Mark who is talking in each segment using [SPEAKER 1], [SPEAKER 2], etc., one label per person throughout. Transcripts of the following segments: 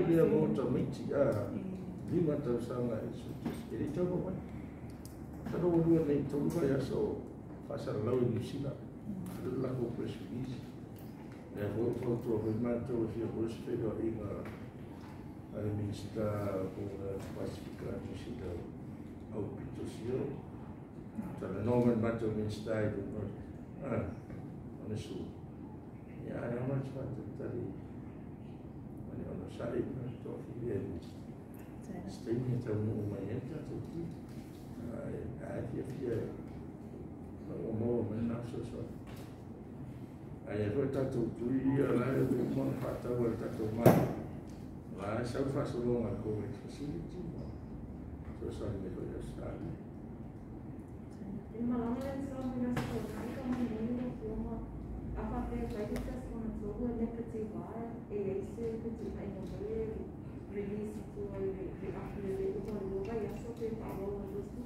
[SPEAKER 1] dia mo ta miti lima tahun sana itu. Jadi coba kan. Kalau dua ni tu saya so pasal lalu di sini. Adalah koperasi. Dan waktu memang tu saya harus pegang ingat. Ada minister pastikan di sini. Au pitosio. Kalau normal macam minister itu, manusia. Ya, ada macam tadi. Mana saya tu dia. Setengah tahun lumayan tu. Dia mau mana sesuatu. Ayah tu tak tu dia lah dia mau patah boleh tak tu mana. Lah saya fast long aku facility. Sesuatu ni boleh sekali.
[SPEAKER 2] Malam ni saya nak cakap kamu ni cuma apa kita semua tu ni kecil esse kecil ini boleh release itu di akhir itu baru ya sampai awal itu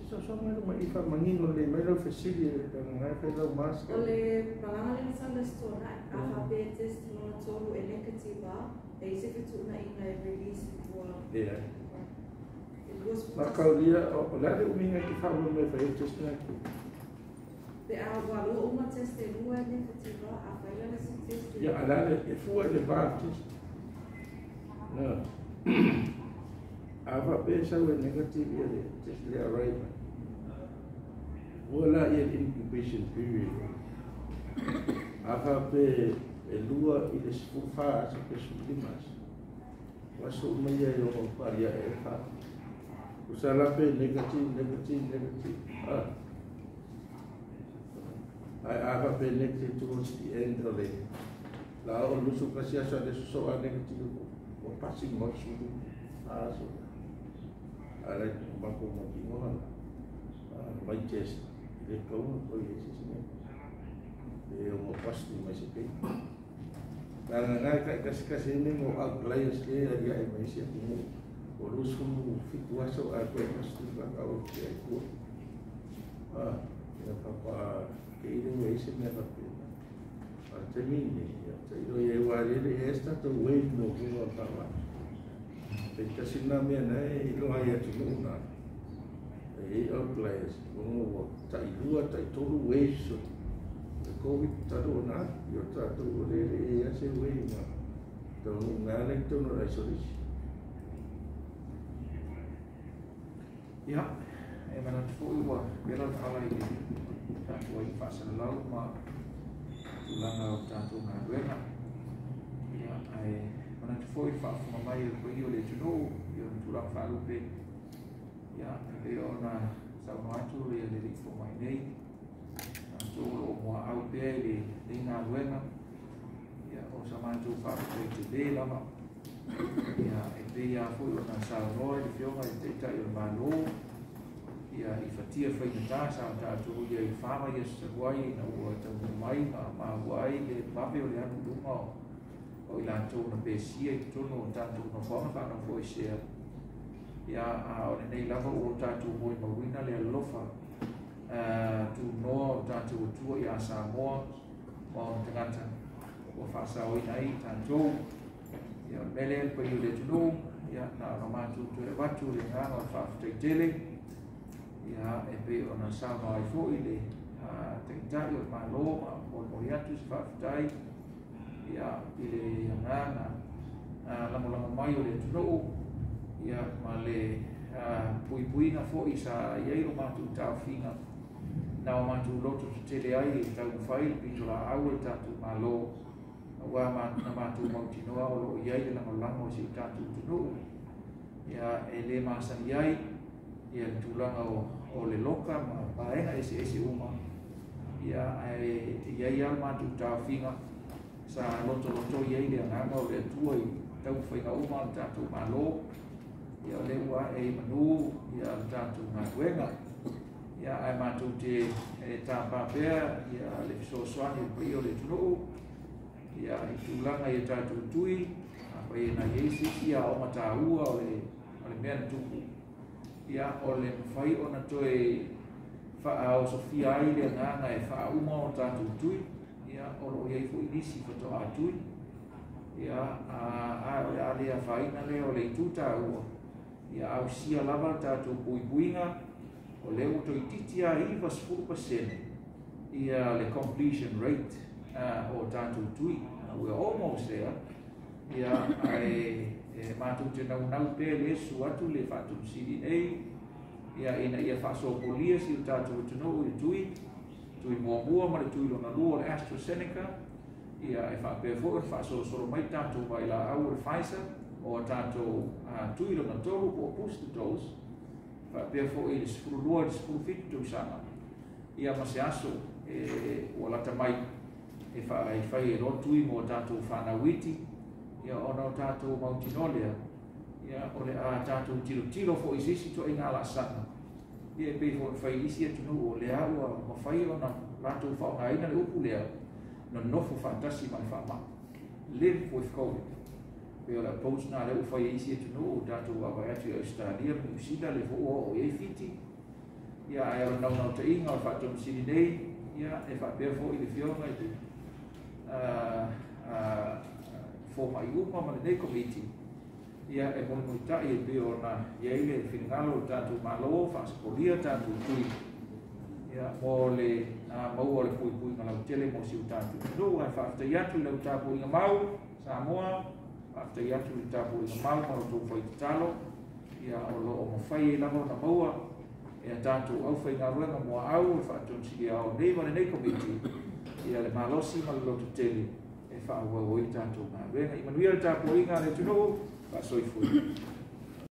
[SPEAKER 1] Sosok itu maifah mangin oleh melo facility dan ngapai lo mas.
[SPEAKER 2] Oleh palangan ini sangat stora, alfabetes no solo elektriba, esse itu na ina release itu.
[SPEAKER 1] Iya. Maka dia, oleh dia umingat kita boleh faetes nak.
[SPEAKER 2] De agora uma testemunha negativa, a falha nesse testemunho.
[SPEAKER 1] Ya ada foi de partes. Não. Apa pesa o negativo dia, testemunha arrival. Wala ia incubation period. Apa pe elua ile sepufa sampai sulimas. Masuk meja yang paria efa. Usaha pe negatif. Apa pe negatif towards the end of it. Lalu lu suka siasa ada sesuatu negatif. Passing maksud. So. Ada bangku mungkin my chest. Dia kau boleh sini. Dia mau pasti masih pe. Karena kasih ini mau apply sekali dia masih mau urus situasi apa yang mesti bakal aku. Ya papa ini masih ni apa? Macam ini ya. Jadi ya wali ini esta tu wave no kau tahu. Kita sinamnya ni itu ayat tu na. Apply tak dua tak tolu waves. COVID tahu na, yo tahu boleh asyik wave na. Tahu ngalek tu no isolasi.
[SPEAKER 3] Ya, mana tu buat berat alai ni. Tak boleh pasal laut mak tulang laut tak tu ngaruh. Ya, mana tu mamai pergi oleh jenuh, yang tulang falu pe. Ya, dia orang sama tu dia dari rumah ini. Tu rumah out dia di ngaruh. Ya, sama tu falu pe dia lama. Ya, dia foi orang salvoi di filma itu yang baru. Ya, ifatia foi kita sama tu dia fama ya sebuai na buat mai ma buai dia bape oleh aku rumah. O ilan tu na besia itu no tanto no forma para no foi share. Ya, oleh nei lava o tanto moi mawina le lofa. Tu no tanto tu ya Samoa mau tengah o fasa o nai tanto ya mele pergi le tu ya na nama tu batu le ngano fa tele ya ebe ona sama i fo ile tengja yo malo mo ya tu fa tai ya ile ngana lamo mai le tu ya male pui na fo isa ya iro matu ta finga na matu loto tele ai ta fai pitola au ta tu malo wa nama tu mau tinoa o iai la lango si tatu tunu ya ele masan iai ya tulang o le loka ma baenga ese uma ya iai al matu ta finga sa loto iai le nganga o le tuai tau fai ka uma tatu malo ya le wa manu ya tatu ngawenga ya ai matu te tapa pea ya le soswani prio le tunu ya itulang ay tatutui apa yang Yesus ya o mataua oleh men tuku ya oleh fai ona toe fa o Sofia ile nganga e fa uma o tatutui ya oro ye fu inisi foto atui ia o le alea whaina lea o le ituta ua ia au sia lava tātou puipuinga o le uto i titia iwa 10% ia le completion rate o tātou tui we're almost there ia ai mātou te nau pē le su atu le whātou siri nei ia ina ia whasopolia si o tātou tunu i tui mua ma le tui lona lua le AstraZeneca ia e whapea fōi whasosoro mai tātou mai la au le Pfizer o tātou tui lona tolu po booster dose whapea fōi le sifuru lua le sifuru fitu sana ia ma se aso ua lata mai e whai e rotui mo tātou whanawiti ia ono tātou Mautinolea ia o le a tātou tilo fo i sisi to inga la sana ia e pei fo whai isi e tunu o le aua ma whai o na tātou whaunga ina le upu lea no nofo fantasi mai whama live with COVID pe o la post na le whai isi e tunu o tātou awa atu i Australia New Zealand le fo o e fiti ia e o nau te inga o whatou msini nei ia e whapea fo i le whionga i te fo mai uma ma le nei committee ia e moni tai e pio na ia ile finngalo tātou malo whaspolia tātou tui ia mo le mau o le pui ngala tele mo si tātou no ai whafta iatu le tātou inga mau Samoa whafta iatu le tātou inga mau maro tō whai talo ia o lo o mawhai e lamo na maua ia tātou au whai ngā ruenga mua au e whātou sigi au nei ma le nei committee ia le malosi ma le lotu tele e whaua o i tātou ngā ruenga i manuia le tātou inga le tuno That's so